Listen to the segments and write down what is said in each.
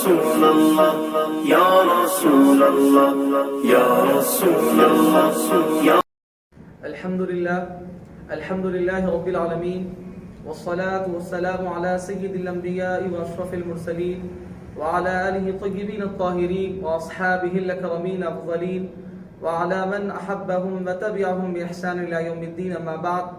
رسول اللہ یا رسول اللہ یا رسول اللہ یا الحمد للہ رب العالمین والصلاة والسلام على سید الانبیاء واشرف المرسلین وعلى آلہ الطیبین الطاہرین واصحابہ الاکرمین الافضلین وعلى من احبهم وتبعهم بإحسان الى يوم الدین اما بعد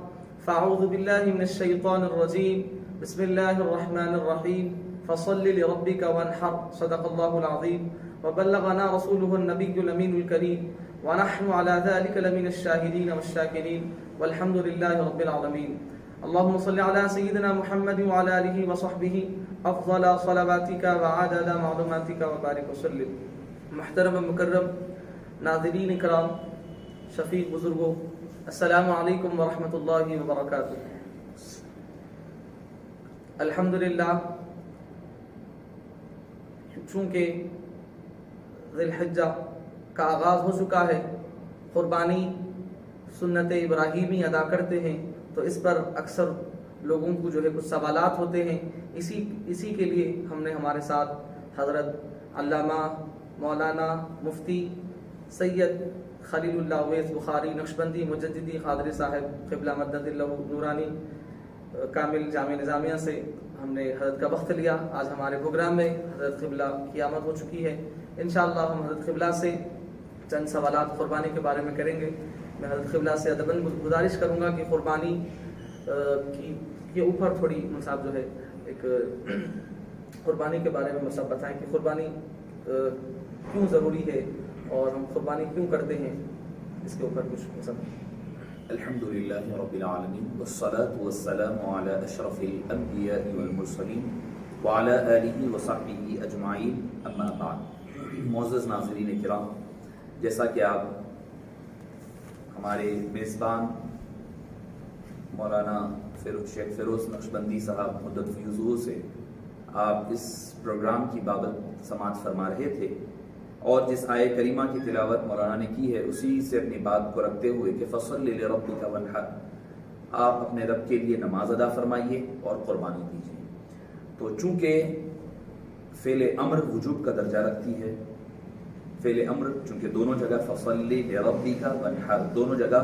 فاعوذ باللہ من الشیطان الرجیم بسم اللہ الرحمن الرحیم فصل لربک وانحر صدق اللہ العظیم وبلغنا رسوله النبی الامین الکریم ونحن على ذلك لمن الشاهدين والشاكرين والحمد لله رب العالمين اللهم صل على سيدنا محمد وعلى آله وصحبه أفضل صلواتك وعدد معلوماتك وبارك وسلم. محترم مکرم ناظرین اکرام شفیق بزرگوں السلام علیکم ورحمۃ اللہ وبرکاتہ. الحمدللہ چونکہ ذی الحجہ کا آغاز ہو چکا ہے، قربانی سنت ابراہیمی ادا کرتے ہیں، تو اس پر اکثر لوگوں کو جو ہے کچھ سوالات ہوتے ہیں. اسی کے لیے ہم نے ہمارے ساتھ حضرت علامہ مولانا مفتی سید خلیل اللہ اویس بخاری نقشبندی مجددی قادری صاحب قبلہ مدد اللہ نورانی کامل جامع نظامیہ سے ہم نے حضرت کا وقت لیا. آج ہمارے پروگرام میں حضرت قبلہ کی آمد ہو چکی ہے. انشاءاللہ ہم حضرت قبلہ سے چند سوالات قربانی کے بارے میں کریں گے. میں حضرت قبلہ سے ادباً گزارش کروں گا کہ قربانی کے اوپر تھوڑی صاحب جو ہے ایک قربانی کے بارے میں مصحف بتائیں کہ قربانی کیوں ضروری ہے اور ہم قربانی کیوں کرتے ہیں، اس کے اوپر کچھ مصحف. الحمدللہ رب العالمین والصلاة والسلام علی اشرف الانبیاء والمرسلین وعلی آلہ وصحبہ اجمعین اما بعد. معزز ناظرین کرام، جیسا کہ آپ ہمارے میزبان مولانا شیخ فیروز نقشبندی صاحب مدت فی حضور سے آپ اس پروگرام کی بابت سماعت فرما رہے تھے، اور جس آیہ کریمہ کی تلاوت مولانا نے کی ہے اسی سے اپنی بات کو رکھتے ہوئے کہ فصل لربک وانحر، آپ اپنے رب کے لیے نماز ادا فرمائیے اور قربانی دیجیے. تو چونکہ فعل امر وجوب کا درجہ رکھتی ہے، فعل امر چونکہ دونوں جگہ فصل لربک وانحر دونوں جگہ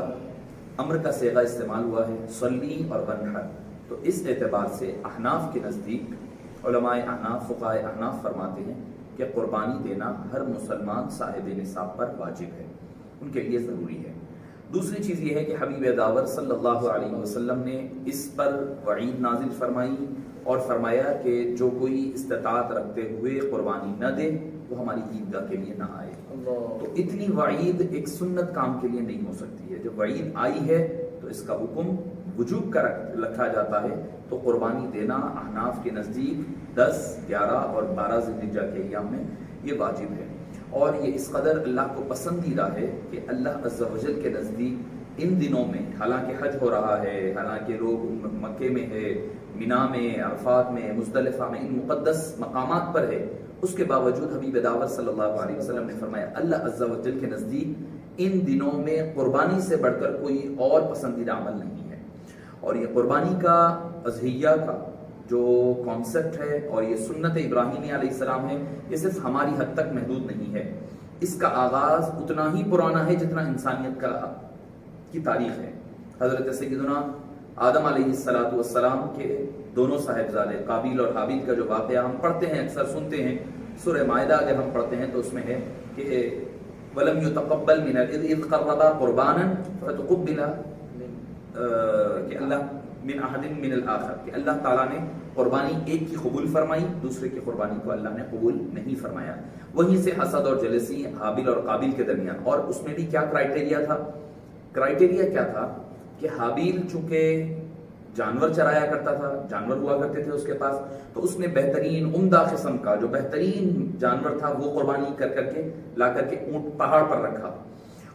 امر کا صیغہ استعمال ہوا ہے، صلی اور وانحر، تو اس اعتبار سے احناف کے نزدیک علماء احناف فقہاء احناف فرماتے ہیں کہ قربانی دینا ہر مسلمان صاحب نصاب پر واجب ہے، ان کے لیے ضروری ہے. دوسری چیز یہ ہے کہ حبیب داور صلی اللہ علیہ وسلم نے اس پر وعید نازل فرمائی اور فرمایا کہ جو کوئی استطاعت رکھتے ہوئے قربانی نہ دے وہ ہماری عیدگاہ کے لیے نہ آئے. تو اتنی وعید ایک سنت کام کے لیے نہیں ہو سکتی ہے. جب وعید آئی ہے تو اس کا حکم وجوب کا رکھا جاتا ہے. تو قربانی دینا احناف کے نزدیک 10، 11 اور 12 ذی الحجہ کے ایام میں یہ واجب ہے، اور یہ اس قدر اللہ کو پسندیدہ ہے کہ اللہ عز و جل کے نزدیک ان دنوں میں، حالانکہ حج ہو رہا ہے، حالانکہ لوگ مکے میں ہے، مینا میں، عرفات میں، مزدلفہ میں، ان مقدس مقامات پر ہے، اس کے باوجود حبیب دعوت صلی اللہ علیہ وسلم نے فرمایا اللہ عز و جل کے نزدیک ان دنوں میں قربانی سے بڑھ کر کوئی اور پسندیدہ عمل نہیں ہے. اور یہ قربانی کا اضحیہ کا جو کانسیپٹ ہے اور یہ سنت ابراہیمی علیہ السلام ہے، یہ صرف ہماری حد تک محدود نہیں ہے. اس کا آغاز اتنا ہی پرانا ہے جتنا انسانیت کی تاریخ ہے. حضرت سیدنا آدم علیہ السلام کے دونوں صاحبزادے قابیل اور حابیل کا جو واقعہ ہم پڑھتے ہیں، اکثر سنتے ہیں، سورہ مائدہ اگر ہم پڑھتے ہیں تو اس میں ہے کہ وَلَمْ يُتَقَبَّلْ مِنَ الْإِذْ قَرَّبَا قُرْبَانًا فَتُقُبِّلَ کہ اللہ من احد من الآخر، کہ اللہ تعالیٰ نے قربانی ایک کی قبول فرمائی، دوسرے کی قربانی کو اللہ نے قبول نہیں فرمایا. وہیں سے حسد اور جلسی حابیل اور قابیل کے درمیان. اور اس میں بھی کیا کرائٹیریا تھا؟ کرائٹیریا کیا تھا کہ حابیل چونکہ جانور چرایا کرتا تھا، جانور ہوا کرتے تھے اس کے پاس، تو اس نے بہترین عمدہ قسم کا جو بہترین جانور تھا وہ قربانی کر کے لا کر کے اونٹ پہاڑ پر رکھا.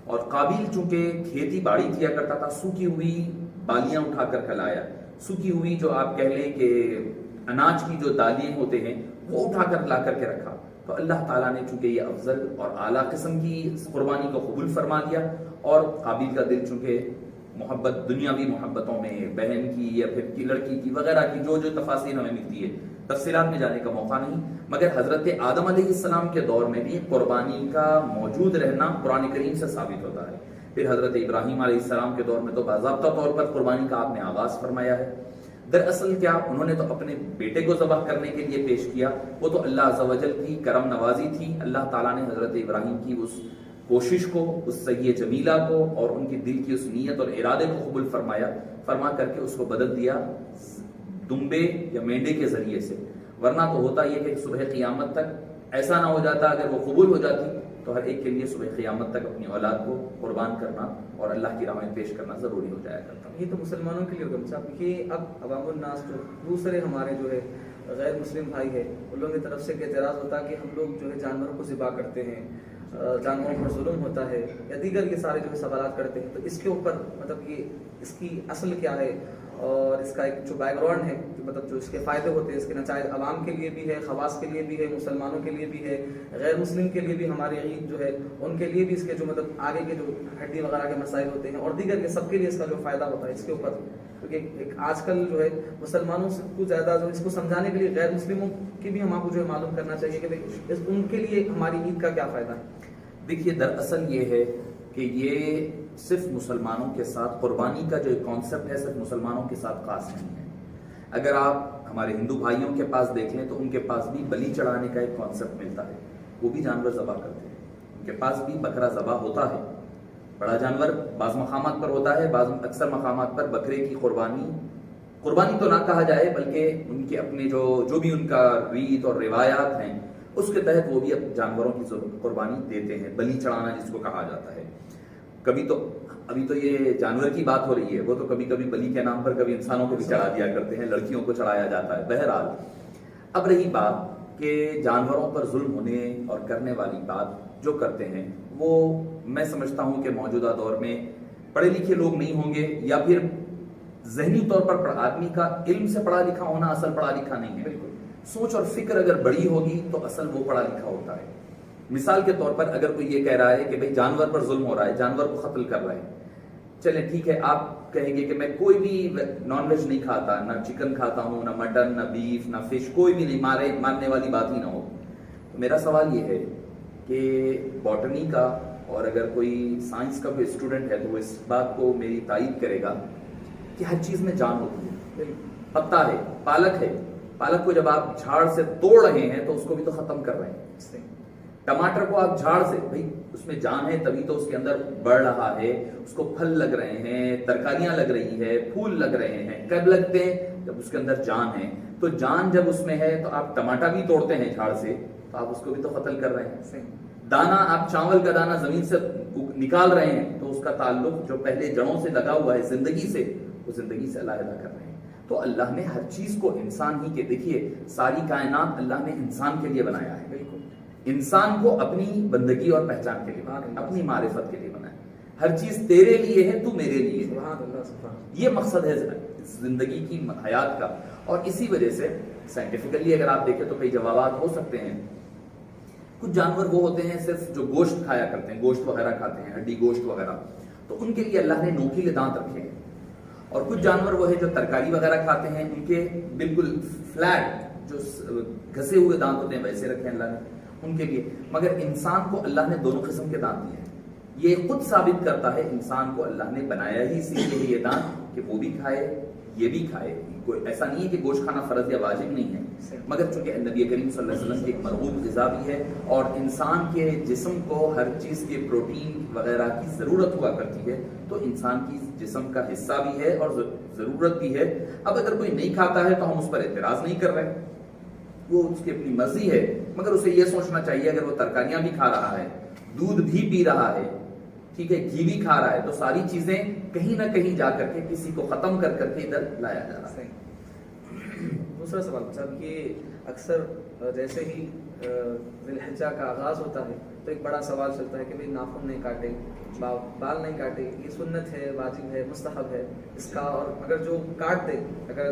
اور قابیل چونکہ کھیتی باڑی کیا کرتا تھا، سوکھی ہوئی بالیاں اٹھا کر لایا، سوکھی ہوئی جو آپ کہہ لیں کہ اناج کی جو دالیں ہوتے ہیں وہ اٹھا کر لا کر کے رکھا. تو اللہ تعالیٰ نے چونکہ یہ افضل اور اعلیٰ قسم کی قربانی کو قبول فرما لیا، اور قابیل کا دل چونکہ محبت دنیاوی محبتوں میں بہن کی یا پھر کی لڑکی کی وغیرہ کی جو جو تفاصیل ہمیں ملتی ہے تفصیلات میں جانے کا موقع نہیں، مگر حضرت آدم علیہ السلام کے دور میں بھی قربانی کا موجود رہنا قرآن کریم سے ثابت ہوتا ہے۔ پھر حضرت ابراہیم علیہ السلام کے دور میں تو باضابطہ طور پر قربانی کا آپ نے آغاز فرمایا ہے۔ دراصل کیا انہوں نے تو اپنے بیٹے کو ذبح کرنے کے لیے پیش کیا، وہ تو اللہ عز و جل کی کرم نوازی تھی۔ اللہ تعالیٰ نے حضرت ابراہیم کی اس کوشش کو، اس سعی جمیلہ کو اور ان کی دل کی اس نیت اور ارادے کو قبول فرما کر کے اس کو بدل دیا دمبے یا مینڈے کے ذریعے سے، ورنہ تو ہوتا یہ کہ صبح قیامت تک ایسا نہ ہو جاتا، اگر وہ قبول ہو جاتی تو ہر ایک کے لیے صبح قیامت تک اپنی اولاد کو قربان کرنا اور اللہ کی راہ میں پیش کرنا ضروری ہو جایا کرتا۔ یہ تو مسلمانوں کے لیے ہوگا صاحب، یہ اب عوام الناس جو دوسرے ہمارے جو ہے غیر مسلم بھائی ہے ان لوگوں کی طرف سے اعتراض ہوتا ہے کہ ہم لوگ جو ہے جانوروں کو ذبح کرتے ہیں، جانوروں پر ظلم ہوتا ہے یا دیگر یہ سارے جو ہے سوالات کرتے ہیں، تو اس کے اوپر مطلب یہ اس کی اصل کیا ہے اور اس کا ایک جو بیک گراؤنڈ ہے، مطلب جو اس کے فائدے ہوتے ہیں اس کے نتائج عوام کے لیے بھی ہے، خواص کے لیے بھی ہے، مسلمانوں کے لیے بھی ہے، غیر مسلم کے لیے بھی، ہمارے عید جو ہے ان کے لیے بھی اس کے جو مطلب آگے کے جو ہڈی وغیرہ کے مسائل ہوتے ہیں اور دیگر کے سب کے لیے اس کا جو فائدہ ہوتا ہے اس کے اوپر، کیونکہ ایک آج کل جو ہے مسلمانوں سے کچھ زیادہ جو اس کو سمجھانے کے لیے غیر مسلموں کی بھی ہم آپ کو جو ہے معلوم کرنا چاہیے کہ ان کے لیے ہماری عید کا کیا فائدہ ہے۔ دیکھیے دراصل یہ ہے کہ یہ صرف مسلمانوں کے ساتھ قربانی کا جو کانسیپٹ ہے صرف مسلمانوں کے ساتھ خاص نہیں ہے۔ اگر آپ ہمارے ہندو بھائیوں کے پاس دیکھ لیں تو ان کے پاس بھی بلی چڑھانے کا ایک کانسیپٹ ملتا ہے، وہ بھی جانور ذبح کرتے ہیں، ان کے پاس بھی بکرا ذبح ہوتا ہے، بڑا جانور بعض مقامات پر ہوتا ہے، بعض اکثر مقامات پر بکرے کی قربانی تو نہ کہا جائے بلکہ ان کے اپنے جو بھی ان کا ریت اور روایات ہیں اس کے تحت وہ بھی اب جانوروں کی قربانی دیتے ہیں، بلی چڑھانا جس کو کہا جاتا ہے۔ ابھی تو یہ جانور کی بات ہو رہی ہے، وہ تو کبھی کبھی بلی کے نام پر کبھی انسانوں کو بھی چڑھا دیا کرتے ہیں، لڑکیوں کو چڑھایا جاتا ہے۔ بہرحال اب رہی بات کہ جانوروں پر ظلم ہونے اور کرنے والی بات جو کرتے ہیں، وہ میں سمجھتا ہوں کہ موجودہ دور میں پڑھے لکھے لوگ نہیں ہوں گے، یا پھر ذہنی طور پر آدمی کا علم سے پڑھا لکھا ہونا اصل پڑھا لکھا نہیں ہے۔ سوچ اور فکر اگر بڑی ہوگی تو اصل وہ پڑھا لکھا ہوتا ہے۔ مثال کے طور پر اگر کوئی یہ کہہ رہا ہے کہ بھئی جانور پر ظلم ہو رہا ہے، جانور کو قتل کر رہے ہیں، چلیں ٹھیک ہے، آپ کہیں گے کہ میں کوئی بھی نان ویج نہیں کھاتا، نہ چکن کھاتا ہوں، نہ مٹن، نہ بیف، نہ فش، کوئی بھی نہیں، مارنے والی بات ہی نہ ہو۔ تو میرا سوال یہ ہے کہ باٹنی کا اور اگر کوئی سائنس کا کوئی اسٹوڈنٹ ہے تو وہ اس بات کو میری تائید کرے گا کہ ہر چیز میں جان ہوتی ہے۔ پتا ہے، پالک کو جب آپ جھاڑ سے توڑ رہے ہیں تو اس کو بھی تو ختم کر رہے ہیں۔ ٹماٹر کو آپ جھاڑ سے، بھئی اس میں جان ہے تبھی تو اس کے اندر بڑھ رہا ہے، اس کو پھل لگ رہے ہیں، ترکاریاں لگ رہی ہے، پھول لگ رہے ہیں، کب لگتے ہیں؟ جب اس کے اندر جان ہے۔ تو جان جب اس میں ہے تو آپ ٹماٹر بھی توڑتے ہیں جھاڑ سے تو آپ اس کو بھی تو قتل کر رہے ہیں۔ دانا، آپ چاول کا دانا زمین سے نکال رہے ہیں تو اس کا تعلق جو پہلے جڑوں سے لگا ہوا ہے زندگی سے، وہ زندگی سے علیحدہ کر رہے ہیں۔ تو اللہ نے ہر چیز کو انسان ہی کے، دیکھیے ساری کائنات اللہ نے انسان کے لیے بنایا ہے، انسان کو اپنی بندگی اور پہچان کے لیے بنایا، اپنی معرفت کے لیے بنایا۔ ہر چیز تیرے لیے ہے، تو میرے لیے ہے، یہ مقصد ہے زندگی کی، حیات کا۔ اور اسی وجہ سے سائنٹیفکلی اگر آپ دیکھیں تو کئی جوابات ہو سکتے ہیں۔ کچھ جانور وہ ہوتے ہیں صرف جو گوشت کھایا کرتے ہیں، گوشت وغیرہ کھاتے ہیں، ہڈی گوشت وغیرہ، تو ان کے لیے اللہ نے نوکیلے دانت رکھے ہیں۔ اور کچھ جانور وہ ہے جو ترکاری وغیرہ کھاتے ہیں، ان کے بالکل فلیٹ جو گھسے ہوئے دانت ہوتے ہیں ویسے رکھے ہیں اللہ نے ان کے لیے۔ مگر انسان کو اللہ نے دونوں قسم کے دانت دیے ہیں۔ یہ خود ثابت کرتا ہے انسان کو اللہ نے بنایا ہی اسی لیے یہ دانت کہ وہ بھی کھائے یہ بھی کھائے۔ کوئی ایسا نہیں ہے کہ گوشت کھانا فرض یا واجب نہیں ہے، مگر چونکہ نبی کریم صلی اللہ علیہ وسلم کی ایک مرغوب غذا بھی ہے اور انسان کے جسم کو ہر چیز کے پروٹین وغیرہ کی ضرورت ہوا کرتی ہے، تو انسان کی جسم کا حصہ بھی ہے اور ضرورت بھی ہے۔ اب اگر کوئی نہیں کھاتا ہے تو ہم اس پر اعتراض نہیں کر رہے، وہ اس کی اپنی مرضی ہے، مگر اسے یہ سوچنا چاہیے اگر وہ ترکاریاں بھی کھا رہا ہے، دودھ بھی پی رہا ہے، ٹھیک ہے، گھی بھی کھا رہا ہے، تو ساری چیزیں کہیں نہ کہیں جا کر کے کسی کو ختم کر کر کے ادھر لایا جا رہا ہے۔ دوسرا سوال صاحب، یہ اکثر جیسے ہی ذی الحجہ کا آغاز ہوتا ہے تو ایک بڑا سوال چلتا ہے کہ بھئی ناخن نہیں کاٹے، بال نہیں کاٹے، یہ سنت ہے، واجب ہے، مستحب ہے اس کا؟ اور اگر جو کاٹ دے، اگر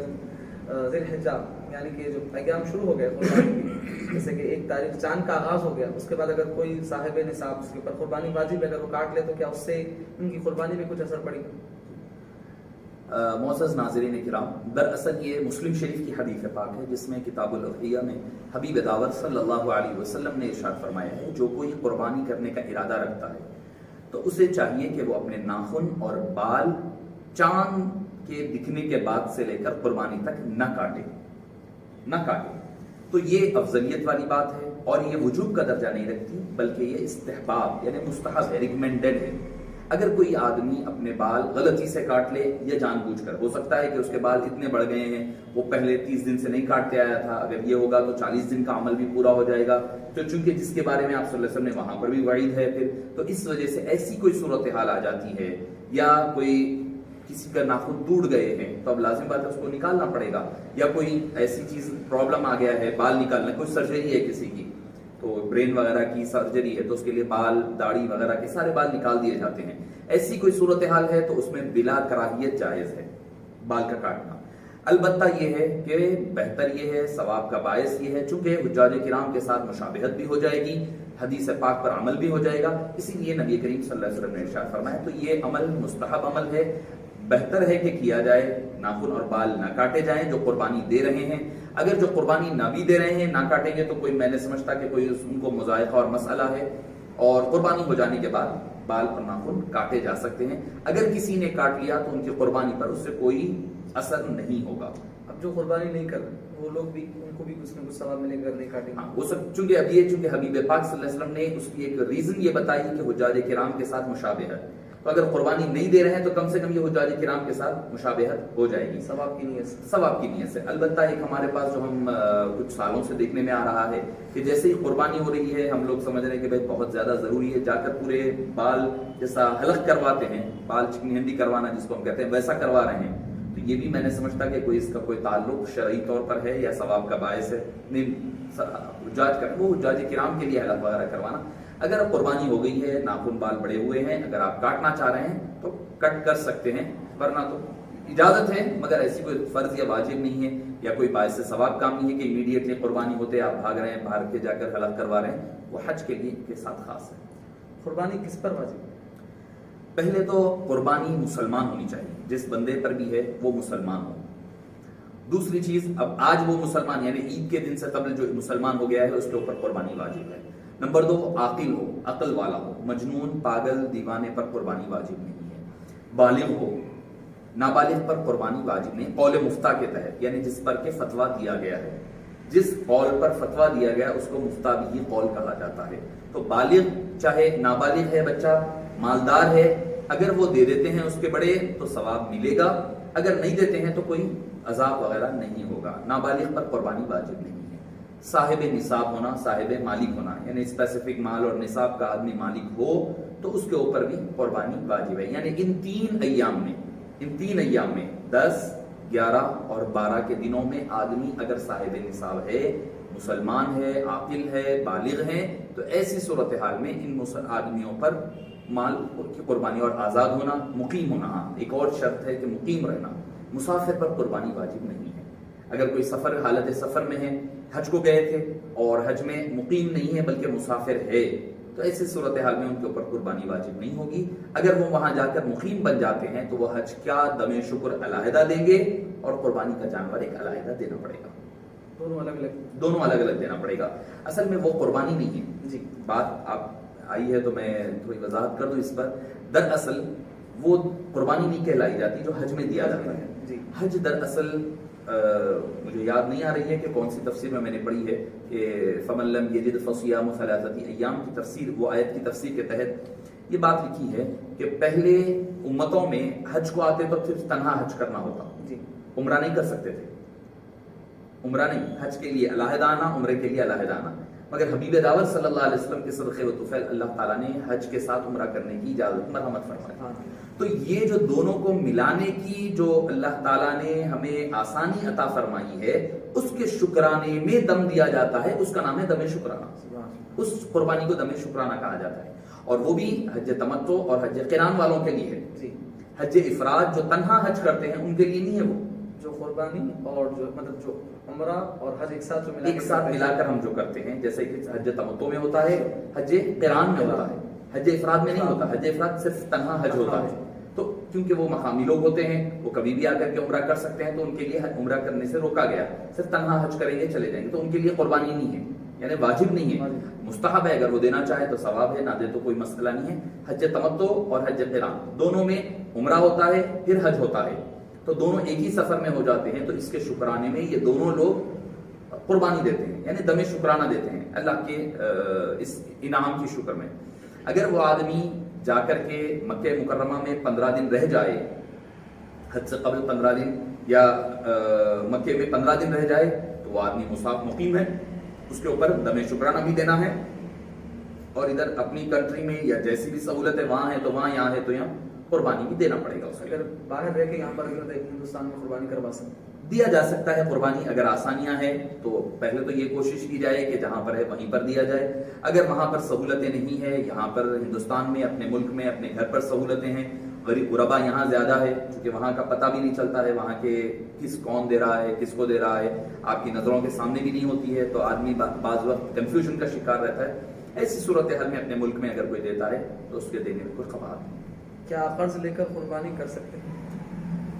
ذی الحجہ یعنی کہ جو ایام شروع ہو گئے قربانی کی، جیسے کہ 1 تاریخ چاند کا آغاز ہو گیا، اس کے بعد اگر کوئی صاحب نصاب اس کے اوپر قربانی واجب ہے، اگر وہ کاٹ لے تو کیا اس سے ان کی قربانی میں کچھ اثر پڑے گا؟ معزز ناظرین کرام، دراصل یہ مسلم شریف کی حدیث پاک ہے جس میں کتاب الاضحیہ میں حبیب دعوت صلی اللہ علیہ وسلم نے ارشاد فرمایا ہے جو کوئی قربانی کرنے کا ارادہ رکھتا ہے تو اسے چاہیے کہ وہ اپنے ناخن اور بال چاند کے دکھنے کے بعد سے لے کر قربانی تک نہ کاٹے. تو یہ افضلیت والی بات ہے اور یہ وجوب کا درجہ نہیں رکھتی بلکہ یہ استحباب یعنی مستحب ہے، ریکمینڈڈ ہے. اگر کوئی آدمی اپنے بال غلطی سے کاٹ لے یا جان بوجھ کر، ہو سکتا ہے کہ اس کے بال اتنے بڑھ گئے ہیں وہ پہلے 30 دن سے نہیں کاٹتے آیا تھا، اگر یہ ہوگا تو 40 دن کا عمل بھی پورا ہو جائے گا، تو چونکہ جس کے بارے میں آپ صلی اللہ علیہ وسلم نے وہاں پر بھی وعید ہے پھر، تو اس وجہ سے ایسی کوئی صورتحال آ جاتی ہے یا کوئی کسی کا ناخن ٹوٹ گئے ہیں تو اب لازم بات ہے اس کو نکالنا پڑے گا، یا کوئی ایسی چیز پرابلم آ گیا ہے بال نکالنا، کوئی سرجری ہے کسی کی تو برین وغیرہ کی سرجری ہے تو اس کے لیے بال داڑھی وغیرہ کے سارے بال نکال دیے جاتے ہیں، ایسی کوئی صورتحال ہے تو اس میں بلا کراہیت جائز ہے بال کا کاٹنا. البتہ یہ ہے کہ بہتر یہ ہے، ثواب کا باعث یہ ہے چونکہ حجاج کرام کے ساتھ مشابہت بھی ہو جائے گی، حدیث پاک پر عمل بھی ہو جائے گا، اسی لیے نبی کریم صلی اللہ علیہ وسلم نے ارشاد فرمایا تو یہ عمل مستحب عمل ہے، بہتر ہے کہ کیا جائے، ناخن اور بال نہ کاٹے جائیں جو قربانی دے رہے ہیں. اگر جو قربانی نہ بھی دے رہے ہیں نہ کاٹیں گے تو کوئی، میں نے سمجھتا کہ کوئی ان کو مذائقہ اور مسئلہ ہے، اور قربانی ہو جانے کے بعد بال اور ناخن کاٹے جا سکتے ہیں. اگر کسی نے کاٹ لیا تو ان کی قربانی پر اس سے کوئی اثر نہیں ہوگا. اب جو قربانی نہیں کر رہے وہ لوگ بھی، ان کو بھی کچھ نہ کچھ ثواب ملے گا نہیں کاٹیں گے. ہاں وہ سب چونکہ اب یہ چونکہ حبیب پاک صلی اللہ علیہ وسلم نے اس کی ایک ریزن یہ بتائی کہ حجاج کرام کے ساتھ مشابہت، تو اگر قربانی نہیں دے رہے ہیں تو کم سے کم یہ حجاج کرام کے ساتھ مشابہت ہو جائے گی ثواب کی نیت سے. ثواب کی نیت سے. البتہ ایک ہمارے پاس جو ہم کچھ سالوں سے دیکھنے میں آ رہا ہے کہ جیسے ہی قربانی ہو رہی ہے ہم لوگ سمجھ رہے ہیں کہ بھائی بہت زیادہ ضروری ہے، جا کر پورے بال جیسا حلق کرواتے ہیں، بال چکنی ہنڈی کروانا جس کو ہم کہتے ہیں ویسا کروا رہے ہیں. تو یہ بھی میں نے سمجھتا کہ کوئی اس کا کوئی تعلق شرعی طور پر ہے یا ثواب کا باعث ہے. وہ حجاج کرام کے لیے حلق وغیرہ کروانا. اگر قربانی ہو گئی ہے، ناخن بال بڑے ہوئے ہیں، اگر آپ کاٹنا چاہ رہے ہیں تو کٹ کر سکتے ہیں، ورنہ تو اجازت ہے مگر ایسی کوئی فرض یا واجب نہیں ہے یا کوئی باعث ثواب کام نہیں ہے کہ امیڈیٹلی قربانی ہوتے آپ بھاگ رہے ہیں، باہر کے جا کر حلق کروا رہے ہیں. وہ حج کے لیے کے ساتھ خاص ہے. قربانی کس پر واجب ہے؟ پہلے تو قربانی مسلمان ہونی چاہیے، جس بندے پر بھی ہے وہ مسلمان ہو. دوسری چیز، اب آج وہ مسلمان یعنی عید کے دن سے قبل جو مسلمان ہو گیا ہے اس کے اوپر قربانی واجب ہے. نمبر 2، عاقل ہو، عقل والا ہو، مجنون پاگل دیوانے پر قربانی واجب نہیں ہے. بالغ ہو، نابالغ پر قربانی واجب نہیں. قول مفتیٰ کے تحت یعنی جس پر کہ فتویٰ دیا گیا ہے، جس قول پر فتویٰ دیا گیا اس کو مفتیٰ بھی قول کہا جاتا ہے. تو بالغ چاہے نابالغ ہے بچہ، مالدار ہے، اگر وہ دے دیتے ہیں اس کے بڑے تو ثواب ملے گا، اگر نہیں دیتے ہیں تو کوئی عذاب وغیرہ نہیں ہوگا. نابالغ پر قربانی واجب نہیں ہے. صاحب نصاب ہونا، صاحب مالک ہونا یعنی اسپیسیفک مال اور نصاب کا آدمی مالک ہو تو اس کے اوپر بھی قربانی واجب ہے. یعنی ان تین ایام میں 10، 11 اور 12 کے دنوں میں آدمی اگر صاحب نصاب ہے، مسلمان ہے، عاقل ہے، بالغ ہے، تو ایسی صورتحال میں ان آدمیوں پر مال کی قربانی اور آزاد ہونا، مقیم ہونا. ہاں ایک اور شرط ہے کہ مقیم رہنا. مسافر پر قربانی واجب نہیں ہے. اگر کوئی سفر، حالت سفر میں ہے، حج کو گئے تھے اور حج میں مقیم نہیں ہے بلکہ مسافر ہے، تو ایسی صورتحال میں ان کے اوپر قربانی واجب نہیں ہوگی. اگر وہ وہاں جا کر مقیم بن جاتے ہیں تو وہ حج کا دم شکر علیحدہ دیں گے اور قربانی کا جانور ایک علیحدہ دینا پڑے گا. دونوں الگ الگ دینا پڑے گا. اصل میں وہ قربانی نہیں ہے. جی بات آپ آئی ہے تو میں تھوڑی وضاحت کر دوں اس پر. دراصل وہ قربانی نہیں کہلائی جاتی جو حج میں دیا جاتا ہے. جی حج دراصل مجھے یاد نہیں آ رہی ہے کہ کون سی تفسیر میں نے پڑھی ہے کہ فمن لم یجد فصیام ثلاثۃ ایام کی تفسیر، وہ آیت کی تفسیر کے تحت یہ بات لکھی ہے کہ پہلے امتوں میں حج کو آتے تو صرف تنہا حج کرنا ہوتا. جی عمرہ نہیں کر سکتے تھے. عمرہ نہیں، حج کے لیے علیحدہ آنا، عمرے کے لیے علیحدہ آنا. مگر حبیب دعوت صلی اللہ علیہ وسلم کے صدقے و طفیل اللہ تعالیٰ نے حج کے ساتھ عمرہ کرنے کی اجازت مرحمت فرمائی. تو یہ جو دونوں کو ملانے کی جو اللہ تعالیٰ نے ہمیں آسانی عطا فرمائی ہے، اس کے شکرانے میں دم دیا جاتا ہے، اس کا نام ہے دم شکرانہ. اس قربانی کو دم شکرانہ کہا جاتا ہے. اور وہ بھی حج تمتع اور حج قران والوں کے لیے ہے. حج افراد جو تنہا حج کرتے ہیں ان کے لیے نہیں ہے. وہ جو قربانی اور جو مطلب جو عمرہ اور حج ایک ساتھ ملا کر ہم جو کرتے ہیں، جیسے کہ حج تمتع میں ہوتا ہے، حج قران میں ہوتا ہے، حج افراد میں نہیں ہوتا. حج افراد صرف تنہا حج ہوتا ہے. تو کیونکہ وہ مقامی لوگ ہوتے ہیں، وہ کبھی بھی آ کر کے عمرہ کر سکتے ہیں، تو ان کے لیے عمرہ کرنے سے روکا گیا، صرف تنہا حج کریں گے چلے جائیں گے، تو ان کے لیے قربانی نہیں ہے، یعنی واجب نہیں ہے، مستحب ہے، اگر وہ دینا چاہے تو ثواب ہے، نہ دے تو کوئی مسئلہ نہیں ہے۔ حج تمتع اور حج قران دونوں میں عمرہ ہوتا ہے پھر حج ہوتا ہے، تو دونوں ایک ہی سفر میں ہو جاتے ہیں، تو اس کے شکرانے میں یہ دونوں لوگ قربانی دیتے ہیں، یعنی دم شکرانہ دیتے ہیں اللہ کے اس انعام کی شکر میں۔ اگر وہ آدمی جا کر کے مکہ مکرمہ میں 15 دن رہ جائے، حج سے قبل 15 دن یا مکے میں 15 دن رہ جائے، تو وہ آدمی مصاف مقیم ہے، اس کے اوپر دم شکرانہ بھی دینا ہے، اور ادھر اپنی کنٹری میں یا جیسی بھی سہولت ہے وہاں ہے تو وہاں، یہاں ہے تو یہاں قربانی بھی دینا پڑے گا۔ اگر باہر رہ کے یہاں پر ہندوستان میں قربانی کروا سکتے دیا جا سکتا ہے قربانی، اگر آسانیاں ہیں تو پہلے تو یہ کوشش کی جائے کہ جہاں پر ہے وہیں پر دیا جائے، اگر وہاں پر سہولتیں نہیں ہیں، یہاں پر ہندوستان میں اپنے ملک میں اپنے گھر پر سہولتیں ہیں، غریب غربا یہاں زیادہ ہے، کیونکہ وہاں کا پتہ بھی نہیں چلتا ہے، وہاں کے کون دے رہا ہے، کس کو دے رہا ہے، آپ کی نظروں کے سامنے بھی نہیں ہوتی ہے، تو آدمی بعض وقت کنفیوژن کا شکار رہتا ہے۔ ایسی صورتحال میں اپنے ملک میں اگر کوئی دیتا ہے تو اس کے دینے میں کوئی قباحت نہیں۔ کیا قرض لے کر قربانی کر سکتے ہیں؟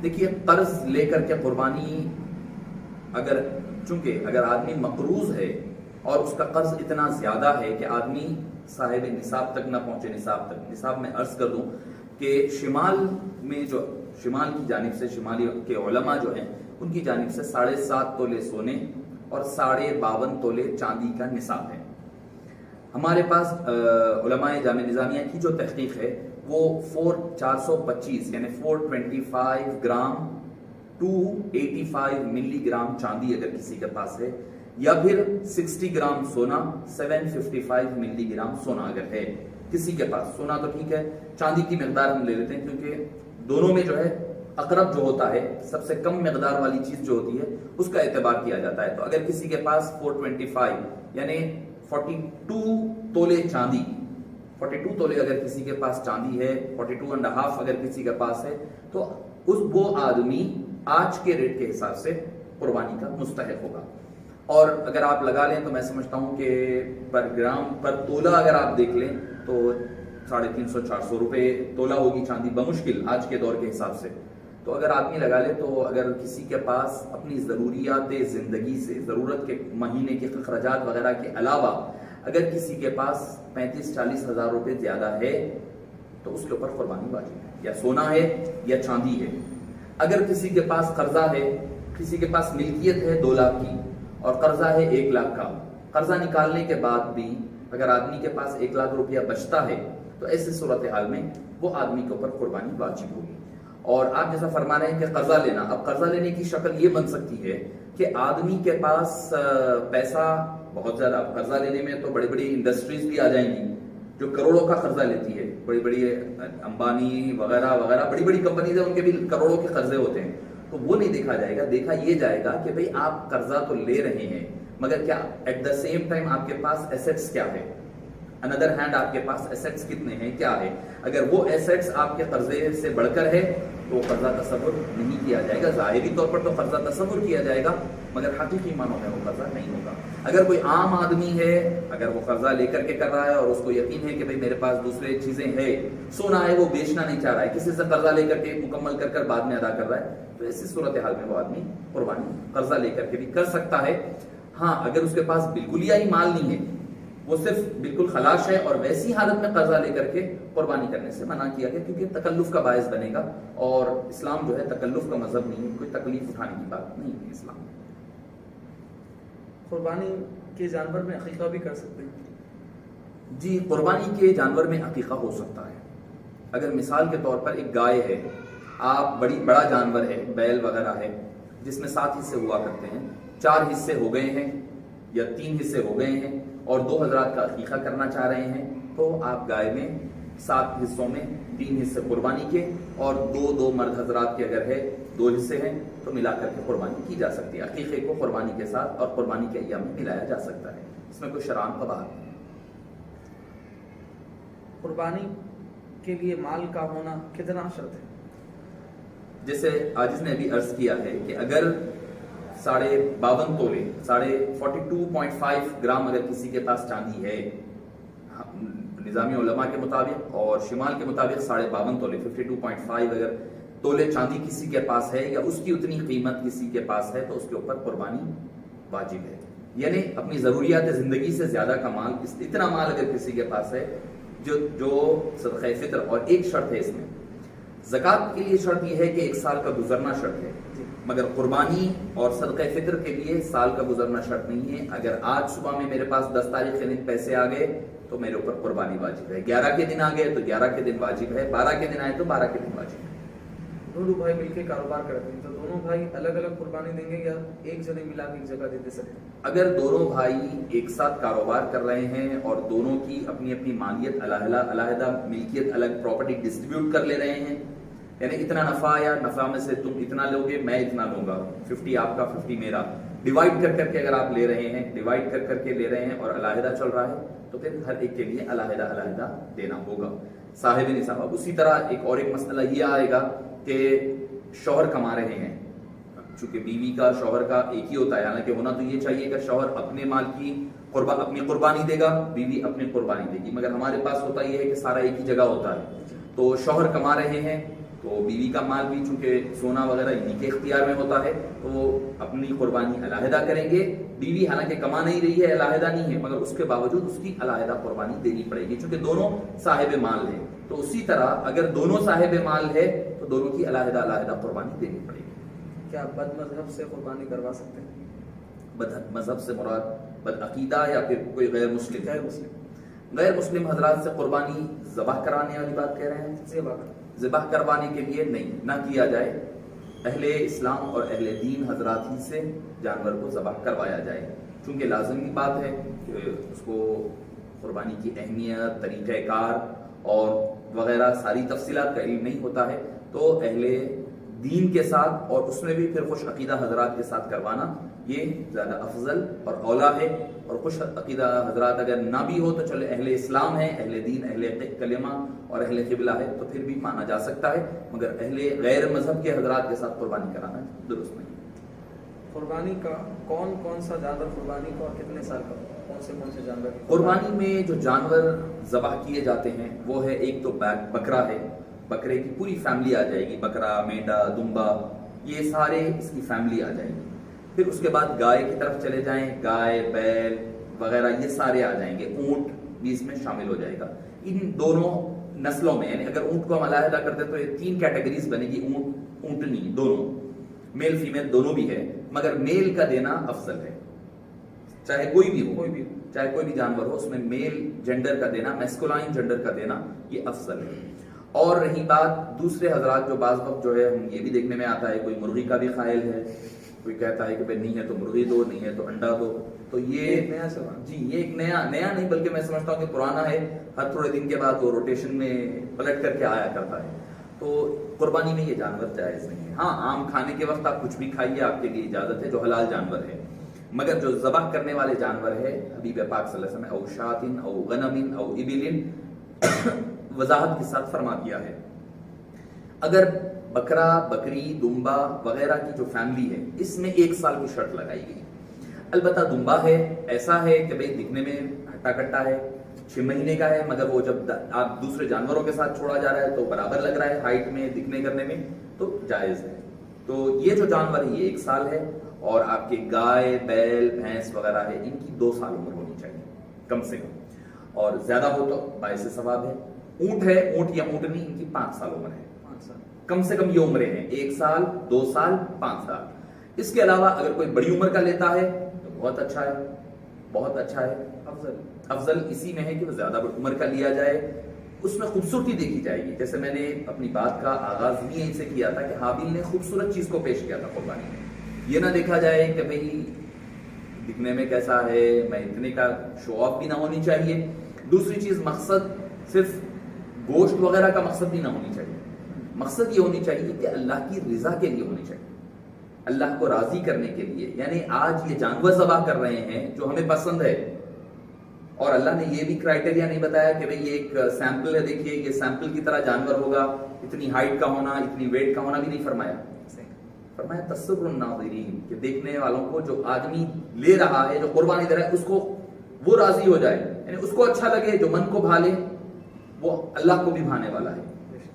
دیکھیے، قرض لے کر کے قربانی اگر آدمی مقروض ہے اور اس کا قرض اتنا زیادہ ہے کہ آدمی صاحب نصاب تک نہ پہنچے، نصاب میں عرض کر دوں کہ شمال کی جانب سے، شمالی کے علماء جو ہیں ان کی جانب سے 7.5 تولے سونے اور 52.5 تولے چاندی کا نصاب ہے۔ ہمارے پاس علماء جامع نظامیہ کی جو تحقیق ہے وہ 425 یعنی 425 گرام 285 ملی گرام چاندی اگر کسی کے پاس ہے، یا پھر 60 گرام سونا 755 ملی گرام سونا اگر ہے کسی کے پاس۔ سونا تو ٹھیک ہے، چاندی کی مقدار ہم لے لیتے ہیں کیونکہ دونوں میں جو ہے اقرب جو ہوتا ہے، سب سے کم مقدار والی چیز جو ہوتی ہے اس کا اعتبار کیا جاتا ہے۔ تو اگر کسی کے پاس 425 یعنی 42 تولے چاندی، 42 تولے اگر کسی کے پاس چاندی ہے، 42.5 اگر کسی کے پاس ہے، تو وہ آدمی آج کے ریٹ کے حساب سے قربانی کا مستحق ہوگا۔ اور اگر آپ لگا لیں تو میں سمجھتا ہوں کہ پر گرام پر تولہ اگر آپ دیکھ لیں تو 350-400 روپے تولہ ہوگی چاندی بمشکل آج کے دور کے حساب سے۔ تو اگر آدمی لگا لے، تو اگر کسی کے پاس اپنی ضروریات زندگی سے، ضرورت کے مہینے کے اخراجات وغیرہ کے علاوہ اگر کسی کے پاس 35-40 ہزار روپے زیادہ ہے تو اس کے اوپر قربانی واجب ہے، یا سونا ہے یا چاندی ہے۔ اگر کسی کے پاس قرضہ ہے، کسی کے پاس ملکیت ہے 2 لاکھ کی اور قرضہ ہے 1 لاکھ کا، قرضہ نکالنے کے بعد بھی اگر آدمی کے پاس 1 لاکھ روپیہ بچتا ہے تو ایسی صورتحال میں وہ آدمی کے اوپر قربانی واجب ہوگی۔ اور آپ جیسا فرما رہے ہیں کہ قرضہ لینا، اب قرضہ لینے کی شکل یہ بن سکتی ہے کہ آدمی کے پاس پیسہ بہت زیادہ، قرضہ لینے میں تو بڑی بڑی انڈسٹریز بھی آ جائیں گی جو کروڑوں کا قرضہ لیتی ہے، بڑی بڑی امبانی وغیرہ وغیرہ بڑی بڑی کمپنیز ہیں، ان کے بھی کروڑوں کے قرضے ہوتے ہیں، تو وہ نہیں دیکھا جائے گا۔ دیکھا یہ جائے گا کہ بھئی آپ قرضہ تو لے رہے ہیں مگر کیا ایٹ دا سیم ٹائم آپ کے پاس ایسیٹس کیا ہے، اندر ہینڈ آپ کے پاس ایسیٹس کتنے ہیں، کیا ہے۔ اگر وہ ایسیٹس آپ کے قرضے سے بڑھ کر ہے تو قرضہ تصور نہیں کیا جائے گا۔ ظاہری طور پر تو قرضہ تصور کیا جائے گا مگر حقیقی معنوں میں وہ قرضہ نہیں ہوگا۔ اگر کوئی عام آدمی ہے، اگر وہ قرضہ لے کر کے کر رہا ہے اور اس کو یقین ہے کہ بھئی میرے پاس دوسرے چیزیں ہیں، سونا ہے وہ بیچنا نہیں چاہ رہا ہے، کسی سے قرضہ لے کر کے مکمل کر بعد میں ادا کر رہا ہے، تو ایسی صورتحال میں وہ آدمی قربانی قرضہ لے کر کے بھی کر سکتا ہے۔ ہاں، اگر اس کے پاس بالکل ہی مال نہیں ہے، وہ صرف بالکل خلاش ہے، اور ویسی حالت میں قرضہ لے کر کے قربانی کرنے سے منع کیا گیا کیونکہ تکلف کا باعث بنے گا، اور اسلام جو ہے تکلف کا مذہب نہیں ہے، کوئی تکلیف اٹھانے کی بات نہیں ہے اسلام۔ قربانی کے جانور میں عقیقہ بھی کر سکتے ہیں؟ جی، قربانی کے جانور میں عقیقہ ہو سکتا ہے۔ اگر مثال کے طور پر ایک گائے ہے، آپ بڑا جانور ہے، بیل وغیرہ ہے جس میں 7 حصے ہوا کرتے ہیں، 4 حصے ہو گئے ہیں یا 3 حصے ہو گئے ہیں اور 2 حضرات کا عقیقہ کرنا چاہ رہے ہیں، تو آپ گائے میں 7 حصوں میں 3 حصے قربانی کے اور 2 مرد حضرات کے اگر ہے 2 حصے ہیں تو ملا کر کے قربانی کی جا سکتی ہے۔ عقیقے کو قربانی کے ساتھ اور قربانی کے ایام میں ملایا جا سکتا ہے، اس میں کوئی شرعاً قباحت نہیں۔ قربانی کے لیے مال کا ہونا کتنا شرط ہے؟ جیسے عاجز نے ابھی عرض کیا ہے کہ اگر 52.5 تولے 42.5 گرام اگر کسی کے پاس چاندی ہے نظامی علماء کے مطابق اور شمال کے مطابق 52.5 تولے 52.5 اگر تولے چاندی کسی کے پاس ہے یا اس کی اتنی قیمت کسی کے پاس ہے تو اس کے اوپر قربانی واجب ہے. یعنی اپنی ضروریات زندگی سے زیادہ کا مال، اتنا مال اگر کسی کے پاس ہے جو صدقہ فطر، اور ایک شرط ہے اس میں، زکوٰۃ کے لیے شرط یہ ہے کہ 1 سال کا گزرنا شرط ہے، مگر قربانی اور صدقہ فطر کے لیے سال کا گزرنا شرط نہیں ہے. اگر آج صبح میں میرے پاس 10 تاریخ کے دن پیسے آ گئے تو میرے اوپر قربانی واجب ہے. 11 کے دن آ گئے تو 11 کے دن واجب ہے، 12 کے دن آئے تو 12 کے دن واجب ہے. دونوں بھائی مل کے کاروبار کرتے ہیں تو دونوں بھائی الگ الگ قربانی دیں گے یا ایک جنے ملا کے ایک جگہ دیتے سکتے ہیں؟ اگر دونوں بھائی ایک ساتھ کاروبار کر رہے ہیں اور دونوں کی اپنی اپنی مالیت علیحدہ ملکیت الگ پراپرٹی ڈسٹریبیوٹ کر لے رہے ہیں، یعنی اتنا نفع یا نفع میں سے تم اتنا لو گے میں اتنا لوں گا، 50 آپ کا 50 میرا، ڈیوائڈ کر کے اگر آپ لے رہے ہیں، ڈیوائڈ کر کے لے رہے ہیں اور علیحدہ چل رہا ہے تو پھر ہر ایک کے لیے علیحدہ دینا ہوگا صاحب نصاب. اب اسی طرح ایک مسئلہ یہ آئے گا کہ شوہر کما رہے ہیں، چونکہ بیوی کا شوہر کا ایک ہی ہوتا ہے، حالانکہ ہونا تو یہ چاہیے کہ شوہر اپنے مال کی اپنی قربانی دے گا، بیوی اپنی قربانی دے گی، مگر ہمارے پاس ہوتا یہ ہے کہ سارا ایک ہی جگہ ہوتا ہے. تو شوہر کما رہے ہیں تو بیوی کا مال بھی چونکہ سونا وغیرہ انہی کے اختیار میں ہوتا ہے تو وہ اپنی قربانی علیحدہ کریں گے. بیوی حالانکہ کما نہیں رہی ہے، علیحدہ نہیں ہے، مگر اس کے باوجود اس کی علیحدہ قربانی دینی پڑے گی چونکہ دونوں صاحب مال ہیں. تو اسی طرح اگر دونوں صاحب مال ہے تو دونوں کی علیحدہ قربانی دینی پڑے گی. کیا بد مذہب سے قربانی کروا سکتے ہیں؟ بد مذہب سے مراد بد عقیدہ یا پھر کوئی غیر مسلم؟ غیر مسلم حضرات سے قربانی ذبح کرانے والی بات کہہ رہے ہیں؟ ذبح کروانے کے لیے نہیں، نہ کیا جائے. اہل اسلام اور اہل دین حضرات ہی سے جانور کو ذبح کروایا جائے، چونکہ لازمی بات ہے کہ اس کو قربانی کی اہمیت، طریقہ کار اور وغیرہ ساری تفصیلات کا علم نہیں ہوتا ہے. تو اہل دین کے ساتھ اور اس میں بھی پھر خوش عقیدہ حضرات کے ساتھ کروانا یہ زیادہ افضل اور اولا ہے. اور خوش عقیدہ حضرات اگر نہ بھی ہو تو چلے اہل اسلام ہے، اہل دین، اہل کلمہ اور اہل قبلہ ہے تو پھر بھی مانا جا سکتا ہے، مگر اہل غیر مذہب کے حضرات کے ساتھ قربانی کرانا درست نہیں. قربانی کا کون سا جانور قربانی کو اور کتنے سال کا، کون سے جانور؟ قربانی میں جو جانور ذبح کیے جاتے ہیں وہ ہے، ایک تو بکرا ہے، بکرے کی پوری فیملی آ جائے گی، بکرا، مینڈا، دمبا، یہ سارے اس کی فیملی آ جائے گی. پھر اس کے بعد گائے کی طرف چلے جائیں، گائے، بیل وغیرہ یہ سارے آ جائیں گے. اونٹ بھی اس میں شامل ہو جائے گا. ان دونوں نسلوں میں، یعنی اگر اونٹ کو ہم علیحدہ کرتے تو یہ 3 کیٹیگریز بنے گی، اونٹ، اونٹنی، دونوں، میل فیمیل دونوں بھی ہے، مگر میل کا دینا افضل ہے. چاہے کوئی بھی ہو، چاہے کوئی بھی جانور ہو، اس میں میل جینڈر کا دینا، میسکولائن جینڈر کا دینا یہ افضل ہے. اور رہی بات دوسرے حضرات جو بعض وقت جو ہے ہم یہ بھی دیکھنے میں آتا ہے، کوئی مرغی کا بھی قائل ہے، کوئی کہتا ہے کہ بھائی نہیں ہے تو مرغی دو، نہیں ہے تو انڈا دو. تو یہ نیا سوال، جی یہ ایک نیا نہیں بلکہ میں سمجھتا ہوں کہ پرانا ہے، ہر تھوڑے دن کے بعد وہ روٹیشن میں پلٹ کر کے آیا کرتا ہے. تو قربانی میں یہ جانور جائز نہیں ہے. ہاں عام کھانے کے وقت آپ کچھ بھی کھائیے، آپ کے لیے اجازت ہے جو حلال جانور ہے، مگر جو ذبح کرنے والے جانور ہے حبیب پاک صلی اللہ علیہ وسلم او شاتن او غنم او ابل وضاحت کے ساتھ فرما دیا ہے. اگر بکرا، بکری، دمبا وغیرہ کی جو فیملی ہے اس میں 1 سال کی شرط لگائی گئی. البتہ دمبا ہے ایسا ہے کہ بھئی دکھنے میں ہٹا کٹا ہے، 6 مہینے کا ہے، مگر وہ جب آپ دوسرے جانوروں کے ساتھ چھوڑا جا رہا ہے تو برابر لگ رہا ہے ہائٹ میں، دکھنے کرنے میں، تو جائز ہے. تو یہ جو جانور ہے یہ 1 سال ہے. اور آپ کے گائے، بیل، بھینس وغیرہ ہے ان کی 2 سال عمر ہونی چاہیے کم سے کم، اور زیادہ ہو تو باعث ثواب ہے. اونٹ ہے، اونٹ یا اونٹنی، ان کی 5 سال عمر ہے، کم سے کم یہ عمریں ہیں، 1 سال، 2 سال، 5 سال. اس کے علاوہ اگر کوئی بڑی عمر کا لیتا ہے تو بہت اچھا ہے، بہت اچھا ہے. افضل اسی میں ہے کہ وہ زیادہ عمر کا لیا جائے، اس میں خوبصورتی دیکھی جائے گی. جیسے میں نے اپنی بات کا آغاز بھی یہیں سے کیا تھا کہ حابیل نے خوبصورت چیز کو پیش کیا تھا قربانی میں. یہ نہ دیکھا جائے کہ بھئی دکھنے میں کیسا ہے، میں اتنے کا شو آف بھی نہ ہونی چاہیے. دوسری چیز مقصد صرف گوشت وغیرہ کا مقصد بھی نہ ہونی چاہیے. مقصد یہ ہونی چاہیے کہ اللہ کی رضا کے لیے ہونی چاہیے، اللہ کو راضی کرنے کے لیے. یعنی آج یہ جانور ذبح کر رہے ہیں جو ہمیں پسند ہے، اور اللہ نے یہ بھی کرائٹیریا نہیں بتایا کہ بھئی یہ ایک سیمپل ہے، دیکھیے یہ سیمپل کی طرح جانور ہوگا، اتنی ہائٹ کا ہونا، اتنی ویٹ کا ہونا بھی نہیں فرمایا. فرمایا تسر الناظرین، کہ دیکھنے والوں کو جو آدمی لے رہا ہے، جو قربانی دے رہا ہے، اس کو وہ راضی ہو جائے، یعنی اس کو اچھا لگے، جو من کو بھالے. وہ اللہ کو بھی بھانے والا ہے.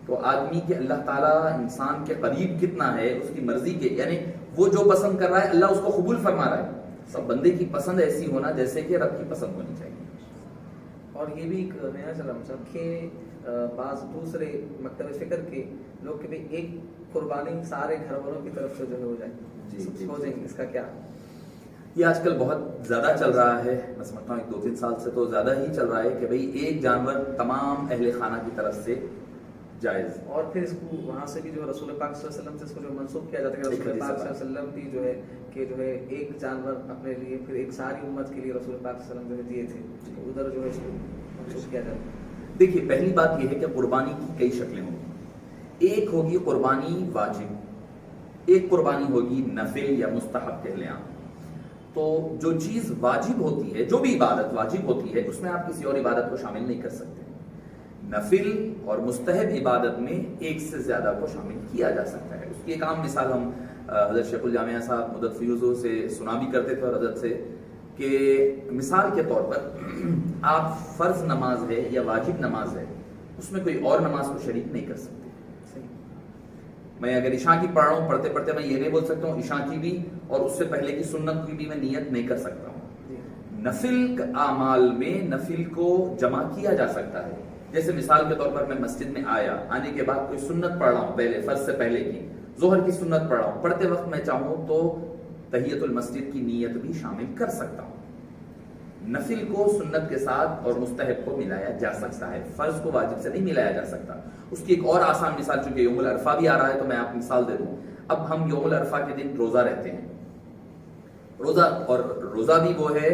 تو آدمی کے اللہ تعالیٰ انسان کے قریب کتنا ہے اس کی مرضی کے، یعنی وہ جو پسند کر رہا ہے اللہ اس کو قبول فرما رہا ہے. سب بندے کی پسند ایسی ہونا جیسے کہ رب کی پسند ہونی چاہیے. اور یہ بھی ایک نیا چلا مطلب کہ بعض دوسرے مکتب فکر کے لوگ کہ بھائی ایک قربانی سارے گھر والوں کی طرف سے جو ہے ہو جائے. ہو جائیں گے، اس کا کیا؟ یہ آج کل بہت زیادہ چل رہا ہے، میں سمجھتا ہوں 2-3 سال سے تو زیادہ ہی چل رہا ہے کہ بھئی ایک جانور تمام اہل خانہ کی طرف سے جائز. اور پھر اس کو وہاں سے بھی جو رسول پاک صلی اللہ علیہ وسلم سے اس کو جو منسوخ کیا جاتا ہے کہ رسول پاک صلی اللہ علیہ وسلم بھی جو ہے کہ جو ہے ایک جانور اپنے لیے پھر ایک ساری امت کے لیے رسول پاک صلی اللہ علیہ وسلم جو ہے دیے تھے، تو ادھر جو ہے اس کو منسوخ کیا جاتا ہے. دیکھیے پہلی بات یہ ہے کہ قربانی کی کئی شکلیں ہوں گی. ایک ہوگی قربانی واجب، ایک قربانی ہوگی نفل یا مستحب کہہ لیں آپ. تو جو چیز واجب ہوتی ہے، جو بھی عبادت واجب ہوتی ہے، اس میں آپ کسی اور عبادت کو شامل نہیں کر سکتے. نفل اور مستحب عبادت میں ایک سے زیادہ کو شامل کیا جا سکتا ہے. اس کی ایک عام مثال ہم حضرت شیخ الجامعہ صاحب مدت فیوزوں سے سنا بھی کرتے تھے اور حضرت سے، کہ مثال کے طور پر آپ فرض نماز ہے یا واجب نماز ہے، اس میں کوئی اور نماز کو شریک نہیں کر سکتے. میں اگر عشاء کی پڑھ رہا ہوں، پڑھتے پڑھتے میں یہ نہیں بول سکتا ہوں عشاء کی بھی اور اس سے پہلے کی سنت کی بھی میں نیت نہیں کر سکتا ہوں. نفل اعمال میں نفل کو جمع کیا جا سکتا ہے. جیسے مثال کے طور پر میں مسجد میں آیا، آنے کے بعد کوئی سنت پڑھ رہا ہوں، پہلے فرض سے پہلے کی ظہر کی سنت پڑھ رہا ہوں، پڑھتے وقت میں چاہوں تو تحیت المسجد کی نیت بھی شامل کر سکتا ہوں. نفل کو سنت کے ساتھ اور مستحب کو ملایا جا سکتا ہے، فرض کو واجب سے نہیں ملایا جا سکتا. اس کی ایک اور آسان مثال، چونکہ یوم العرفہ بھی آ رہا ہے تو میں آپ مثال دے دوں. اب ہم یوم العرفہ کے دن روزہ رہتے ہیں، روزہ بھی وہ ہے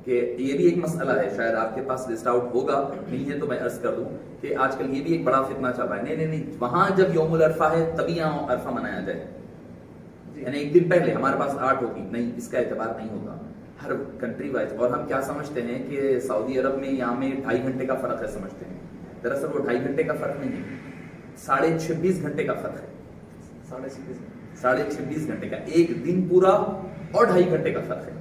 کہ یہ بھی ایک مسئلہ ہے، شاید آپ کے پاس لسٹ آؤٹ ہوگا، نہیں ہے تو میں عرض کر دوں کہ آج کل یہ بھی ایک بڑا فتنہ چل رہا ہے. نہیں وہاں جب یوم العرفہ ہے تبھی یہاں عرفہ منایا جائے، یعنی ایک دن پہلے ہمارے پاس 8 ہوگی، نہیں، اس کا اعتبار نہیں ہوگا. ہر کنٹری وائز. اور ہم کیا سمجھتے ہیں کہ سعودی عرب میں یہاں میں 2.5 گھنٹے کا فرق ہے سمجھتے ہیں. دراصل وہ 2.5 گھنٹے کا فرق نہیں ہے، 26.5 گھنٹے کا فرق ہے. 26.5 گھنٹے کا، ایک دن پورا اور 2.5 گھنٹے کا فرق ہے.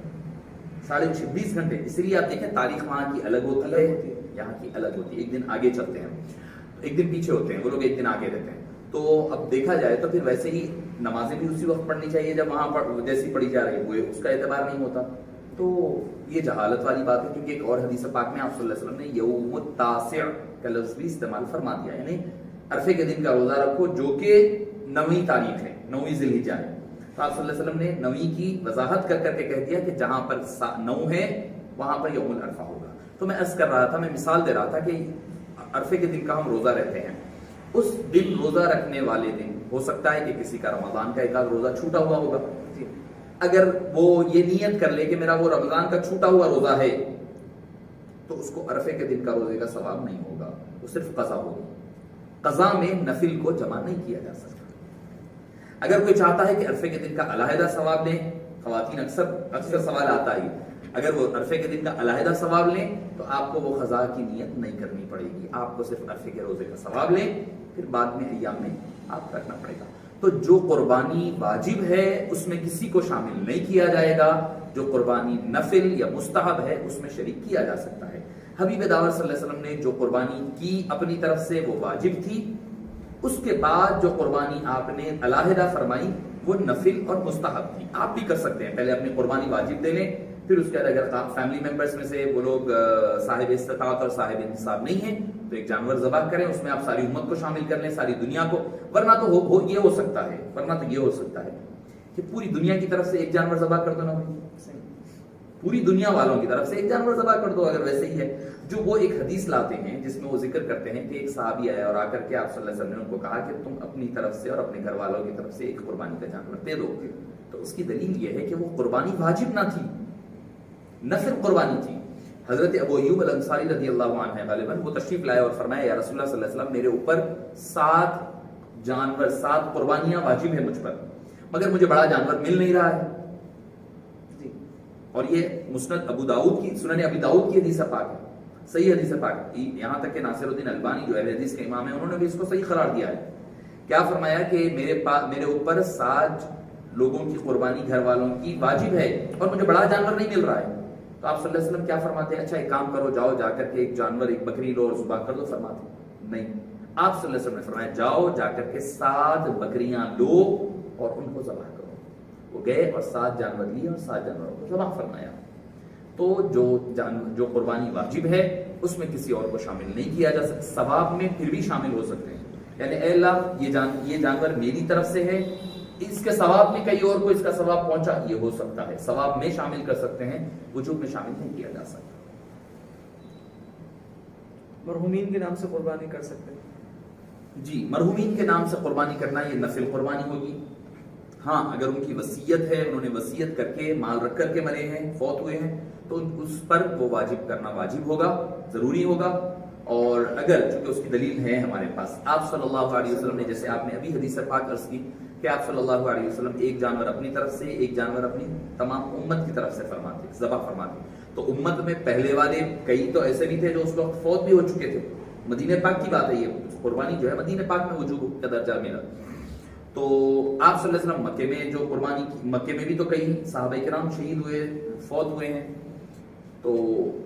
26.5 گھنٹے. اس لیے آپ دیکھیں تاریخ وہاں کی الگ ہوتی ہے، یہاں کی الگ ہوتی ہے. ایک دن آگے چلتے ہیں، ایک دن پیچھے ہوتے ہیں، وہ لوگ ایک دن آگے رہتے ہیں. تو اب دیکھا جائے تو پھر ویسے ہی نمازیں بھی اسی وقت پڑھنی چاہیے جب وہاں جیسی پڑھی جا رہی ہے، اس کا اعتبار نہیں ہوتا. تو یہ جہالت والی بات ہے. کیونکہ ایک اور حدیث پاک میں آپ صلی اللہ علیہ وسلم نے یوم التاسع کا لفظ بھی استعمال فرما دیا، یعنی عرفے کے دن کا روزہ رکھو جو کہ 9ویں تاریخ ہے، 9ویں ذی الحجہ ہے. تو آپ صلی اللہ علیہ وسلم نے 9ویں کی وضاحت کر کے کہہ دیا کہ جہاں پر 9 ہے وہاں پر یوم العرفہ ہوگا. تو میں عرض کر رہا تھا، میں مثال دے رہا تھا کہ عرفے کے دن کا ہم روزہ رہتے ہیں. اس دن روزہ رکھنے والے دن ہو سکتا ہے کہ کسی کا رمضان کا ایک آدھ روزہ چھوٹا ہوا ہوگا. اگر وہ یہ نیت کر لے کہ میرا وہ رمضان کا چھوٹا ہوا روزہ ہے تو اس کو عرفے کے دن کا روزے کا ثواب نہیں ہوگا، وہ صرف قضا ہوگی. قضا میں نفل کو جمع نہیں کیا جا سکتا. اگر کوئی چاہتا ہے کہ عرفے کے دن کا علیحدہ ثواب لیں، خواتین اکثر سوال آتا ہی، اگر وہ عرفے کے دن کا علیحدہ ثواب لیں تو آپ کو وہ قضا کی نیت نہیں کرنی پڑے گی. آپ کو صرف عرفے کے روزے کا ثواب لیں، پھر بعد میں ایام میں آپ رکھنا پڑے گا. تو جو قربانی واجب ہے اس میں کسی کو شامل نہیں کیا جائے گا. جو قربانی نفل یا مستحب ہے اس میں شریک کیا جا سکتا ہے. حبیب داور صلی اللہ علیہ وسلم نے جو قربانی کی اپنی طرف سے وہ واجب تھی. اس کے بعد جو قربانی آپ نے علیحدہ فرمائی وہ نفل اور مستحب تھی. آپ بھی کر سکتے ہیں، پہلے اپنی قربانی واجب دے لیں، پھر اس کے بعد اگر فیملی ممبرس میں سے وہ لوگ صاحب استطاعت اور صاحب انتصاب نہیں ہیں تو ایک جانور ذبح کریں، اس میں آپ ساری امت کو شامل کر لیں، ساری دنیا کو. ورنہ تو یہ ہو سکتا ہے کہ پوری دنیا کی طرف سے ایک جانور ذبح کر دو نا بھائی، پوری دنیا والوں کی طرف سے ایک جانور ذبح کر دو. اگر ویسے ہی ہے جو وہ ایک حدیث لاتے ہیں جس میں وہ ذکر کرتے ہیں کہ ایک صحابی آیا اور آ کر کے آپ صلی اللہ علیہ وسلم نے ان کو کہا کہ تم اپنی طرف سے اور اپنے گھر والوں کی طرف سے ایک قربانی کا جانور دے دو. تو اس کی دلیل یہ ہے کہ وہ قربانی واجب نہ تھی، نفل قربانی تھی. حضرت ابو ایوب الانصاری رضی اللہ عنہ غالباً وہ تشریف لائے اور فرمایا یا رسول اللہ صلی اللہ علیہ وسلم میرے اوپر 7 قربانیاں واجب ہیں مجھ پر، مگر مجھے بڑا جانور مل نہیں رہا ہے. اور یہ مسند ابو داؤد کی، سنن ابی داؤد کی حدیث پاک ہے، صحیح حدیث پاک. یہاں تک کہ ناصر الدین البانی جو اہل حدیث کے امام ہیں انہوں نے بھی اس کو صحیح قرار دیا ہے. کیا فرمایا کہ میرے اوپر 7 لوگوں کی قربانی گھر والوں کی واجب ہے اور مجھے بڑا جانور نہیں مل رہا ہے. تو آپ صلی اللہ علیہ وسلم کیا فرماتے ہیں؟ اچھا ایک کام کرو، جاؤ جا کر کے ایک جانور، ایک بکری لو اور ذبح کر دو. فرماتے نہیں، آپ صلی اللہ علیہ وسلم نے فرمایا جاؤ جا کر کے 7 بکریاں لو اور ان کو ذبح کرو. وہ گئے اور 7 جانور لیے اور 7 جانوروں کو ذبح فرمایا. تو جو قربانی واجب ہے اس میں کسی اور کو شامل نہیں کیا جا سکتا. ثواب میں پھر بھی شامل ہو سکتے ہیں، یعنی اے اللہ یہ جانور میری طرف سے ہے، اس کے ثواب میں کئی اور کو اس کا ثواب پہنچا، یہ ہو سکتا ہے. ثواب میں شامل کر سکتے ہیں، وجوب میں شامل نہیں کیا جا سکتا. مرحومین کے نام سے قربانی کر سکتے ہیں؟ جی، مرحومین کے نام سے قربانی کرنا یہ نفل قربانی ہوگی. ہاں، اگر ان کی وصیت ہے، انہوں نے وصیت کر کے مال رکھ کر کے مرے ہیں، فوت ہوئے ہیں، تو اس پر وہ واجب کرنا واجب ہوگا، ضروری ہوگا. اور اگر چونکہ اس کی دلیل ہے ہمارے پاس، آپ صلی اللہ علیہ وسلم نے، جیسے آپ نے ابھی حدیث پاک عرض کی کہ آپ صلی اللہ علیہ وسلم ایک جانور اپنی طرف سے، ایک جانور اپنی تمام امت کی طرف سے فرماتے، ذبح فرماتے. تو امت میں پہلے والے کئی تو ایسے بھی تھے جو اس وقت فوت بھی ہو چکے تھے. مدینہ پاک کی بات ہے، یہ قربانی جو ہے مدینہ پاک میں وجوب کا درجہ ملا. تو آپ صلی اللہ علیہ وسلم مکے میں جو قربانی کی، مکے میں بھی تو کئی صحابہ کرام شہید ہوئے، فوت ہوئے ہیں، تو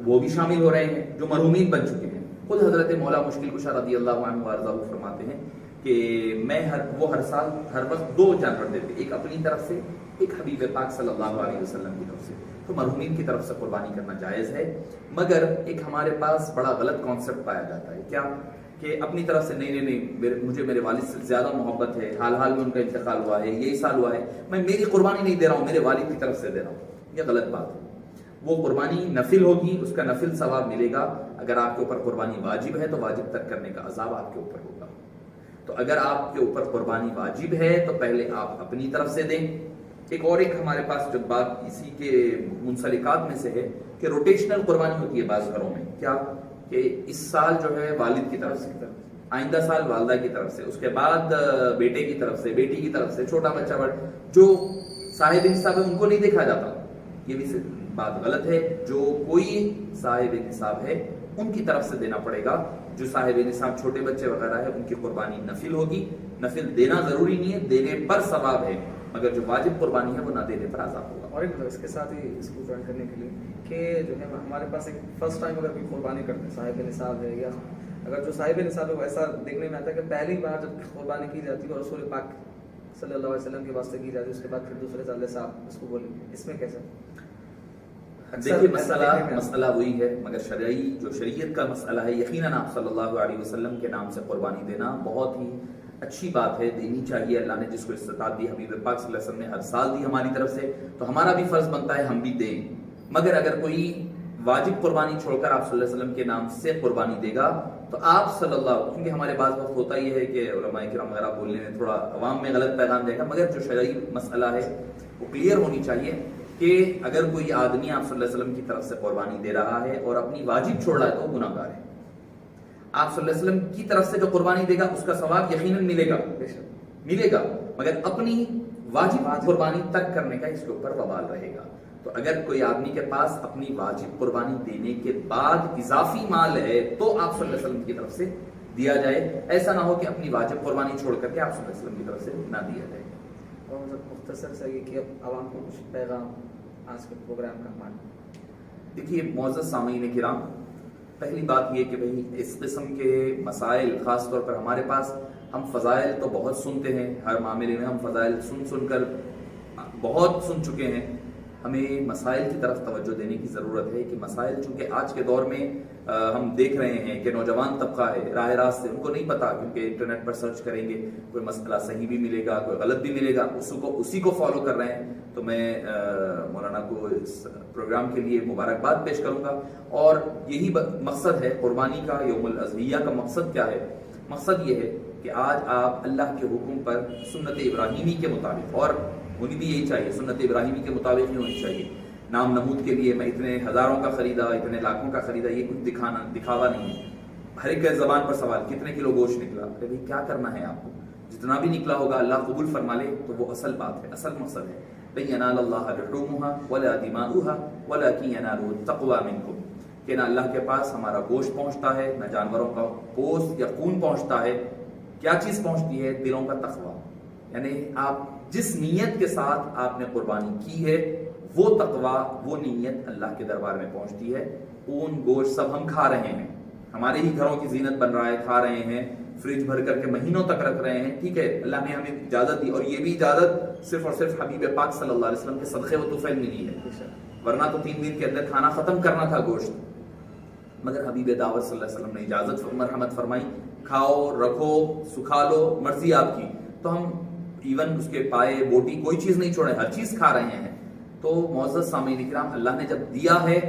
وہ بھی شامل ہو رہے ہیں جو مرحومین بن چکے ہیں. خود حضرت مولا مشکل کشا رضی اللہ عنہ وارضہ فرماتے ہیں کہ میں ہر سال ہر وقت 2 جانور دیتے، ایک اپنی طرف سے، ایک حبیب پاک صلی اللہ علیہ وسلم کی طرف سے. تو مرحومین کی طرف سے قربانی کرنا جائز ہے، مگر ایک ہمارے پاس بڑا غلط کانسیپٹ پایا جاتا ہے. کیا کہ اپنی طرف سے نہیں، مجھے میرے والد سے زیادہ محبت ہے، حال میں ان کا انتقال ہوا ہے، یہی سال ہوا ہے، میں میری قربانی نہیں دے رہا ہوں، میرے والد کی طرف سے دے رہا ہوں. یہ غلط بات ہے. وہ قربانی نفل ہوگی، اس کا نفل ثواب ملے گا. اگر آپ کے اوپر قربانی واجب ہے تو واجب ترک کرنے کا عذاب آپ کے اوپر ہوگا. تو اگر آپ کے اوپر قربانی واجب ہے تو پہلے آپ اپنی طرف سے دیں. ایک ہمارے پاس جو بات اسی کے منسلکات میں سے ہے کہ روٹیشنل قربانی ہوتی ہے بعض گھروں میں. کیا کہ اس سال جو ہے والد کی طرف سے، آئندہ سال والدہ کی طرف سے، اس کے بعد بیٹے کی طرف سے، بیٹی کی طرف سے، چھوٹا بچہ بڑا جو صاحب نصاب ہے ان کو نہیں دیکھا جاتا. یہ بھی بات غلط ہے. جو کوئی صاحب نصاب ہے ان کی طرف سے دینا پڑے گا. جو صاحب نصاب چھوٹے بچے وغیرہ ہے ان کی قربانی نفل ہوگی. نفل دینا ضروری نہیں ہے، دینے پر ثواب ہے، مگر جو واجب قربانی ہے وہ نہ دینے پر عذاب ہوگا. اور ایک اس کے ساتھ ہی اس کو جوائن کرنے کے لیے کہ جو ہے ہمارے پاس ایک فرسٹ ٹائم اگر کوئی قربانی کرتے ہیں، صاحب نصاب ہے، یا اگر جو صاحب نصاب ہے وہ ایسا دیکھنے میں آتا ہے کہ پہلی بار جب قربانی کی جاتی ہے اور رسول پاک صلی اللہ علیہ وسلم کے واسطے کی جاتی ہے، اس کے بعد پھر دوسرے سال صاحب اس کو بولیں، اس میں کیسے؟ دیکھیے مسئلہ وہی ہے، مگر شریعت کا مسئلہ ہے. یقیناً آپ صلی اللہ علیہ وسلم کے نام سے قربانی دینا بہت ہی اچھی بات ہے، دینی چاہیے. اللہ نے جس کو استطاعت دی، حبیب پاک صلی اللہ علیہ وسلم نے ہر سال دی ہماری طرف سے، تو ہمارا بھی فرض بنتا ہے ہم بھی دیں. مگر اگر کوئی واجب قربانی چھوڑ کر آپ صلی اللہ علیہ وسلم کے نام سے قربانی دے گا تو آپ صلی اللہ، کیونکہ ہمارے بعض وقت ہوتا یہ ہے کہ علماء کرام وغیرہ بولنے میں تھوڑا عوام میں غلط پیغام دے گا. مگر جو شرعی مسئلہ ہے وہ کلیئر ہونی چاہیے کہ اگر کوئی آدمی آپ صلی اللہ علیہ وسلم کی طرف سے قربانی دے رہا ہے اور اپنی واجب چھوڑ رہا ہے تو وہ گناہ گار ہے. آپ صلی اللہ علیہ وسلم کی طرف سے جو قربانی دے گا اس کا ثواب یقیناً ملے گا، مگر اپنی واجب قربانی ترک کرنے کا اس کے اوپر وبال رہے گا. تو اگر کوئی آدمی کے پاس اپنی واجب قربانی دینے کے بعد اضافی مال ہے تو آپ صلی اللہ علیہ وسلم کی طرف سے دیا جائے. ایسا نہ ہو کہ اپنی واجب قربانی چھوڑ کر کے آپ صلی اللہ علیہ وسلم کی طرف سے نہ دیا جائے. اور مختصر سے یہ کہ اب عوام کو کچھ پیغام آج کے پروگرام کا ہمارا. دیکھیے معزز سامعین کرام، پہلی بات یہ کہ بھئی اس قسم کے مسائل، خاص طور پر ہمارے پاس، ہم فضائل تو بہت سنتے ہیں، ہر معاملے میں ہم فضائل سن کر بہت سن چکے ہیں. ہمیں مسائل کی طرف توجہ دینے کی ضرورت ہے کہ مسائل چونکہ آج کے دور میں ہم دیکھ رہے ہیں کہ نوجوان طبقہ ہے راہ راست سے، ان کو نہیں پتا، کیونکہ انٹرنیٹ پر سرچ کریں گے کوئی مسئلہ صحیح بھی ملے گا، کوئی غلط بھی ملے گا، اسی کو فالو کر رہے ہیں. تو میں مولانا کو اس پروگرام کے لیے مبارکباد پیش کروں گا. اور یہی مقصد ہے قربانی کا، یوم الاضحیہ کا مقصد کیا ہے؟ مقصد یہ ہے کہ آج آپ اللہ کے حکم پر سنت ابراہیمی کے مطابق، اور ہونی بھی یہی چاہیے، سنت ابراہیمی کے مطابق نہیں ہونی چاہیے. نام نمود کے لیے میں اتنے ہزاروں کا خریدا، اتنے لاکھوں کا خریدا، یہ کچھ دکھاوا نہیں ہے. ہر ایک زبان پر سوال کتنے کلو گوشت نکلا، ارے بھائی کیا کرنا ہے آپ کو؟ جتنا بھی نکلا ہوگا اللہ قبول فرما لے تو وہ اصل بات ہے، اصل مقصد ہے. لن ينال الله لحومها ولا دماؤها ولكن يناله التقوى منكم. کہ نہ اللہ کے پاس ہمارا گوشت پہنچتا ہے، نہ جانوروں کا گوشت یا خون پہنچتا ہے. کیا چیز پہنچتی ہے؟ دلوں کا تقوی. یعنی آپ جس نیت کے ساتھ آپ نے قربانی کی ہے وہ تقوی، وہ نیت اللہ کے دربار میں پہنچتی ہے. خون گوشت سب ہم کھا رہے ہیں، ہمارے ہی گھروں کی زینت بن رہا ہے، کھا رہے ہیں، فریج بھر کر کے مہینوں تک رکھ رہے ہیں، ٹھیک ہے، اللہ نے ہمیں اجازت دی، اور یہ بھی اجازت صرف اور صرف حبیب پاک صلی اللہ علیہ وسلم کے صدقے و طفیل میں دی ہے، ورنہ تو 3 دن کے اندر کھانا ختم کرنا تھا گوشت، مگر حبیب دعوت صلی اللہ علیہ وسلم نے اجازت مرحمت فرمائی، کھاؤ، رکھو، سکھا لو، مرضی آپ کی. تو ہم ایون اس کے پائے بوٹی کوئی چیز نہیں چھوڑے، ہر چیز کھا رہے ہیں. تو معزز سامعین اکرام، اللہ نے جب دیا ہے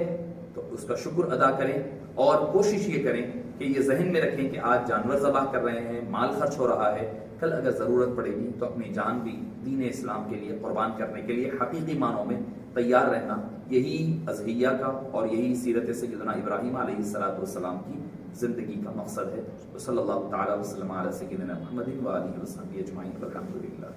تو اس کا شکر ادا کریں، اور کوشش یہ کریں کہ یہ ذہن میں رکھیں کہ آج جانور ذبح کر رہے ہیں، مال خرچ ہو رہا ہے، کل اگر ضرورت پڑے گی تو اپنی جان بھی دین اسلام کے لیے قربان کرنے کے لیے حقیقی معنوں میں تیار رہنا. یہی اضحیہ کا اور یہی سیرت سیدنا ابراہیم علیہ السلام کی زندگی کا مقصد ہے. صلی اللہ تعالی وسلم علی سیدنا محمد و آلہ وصحبہ اجمعین والحمد للہ.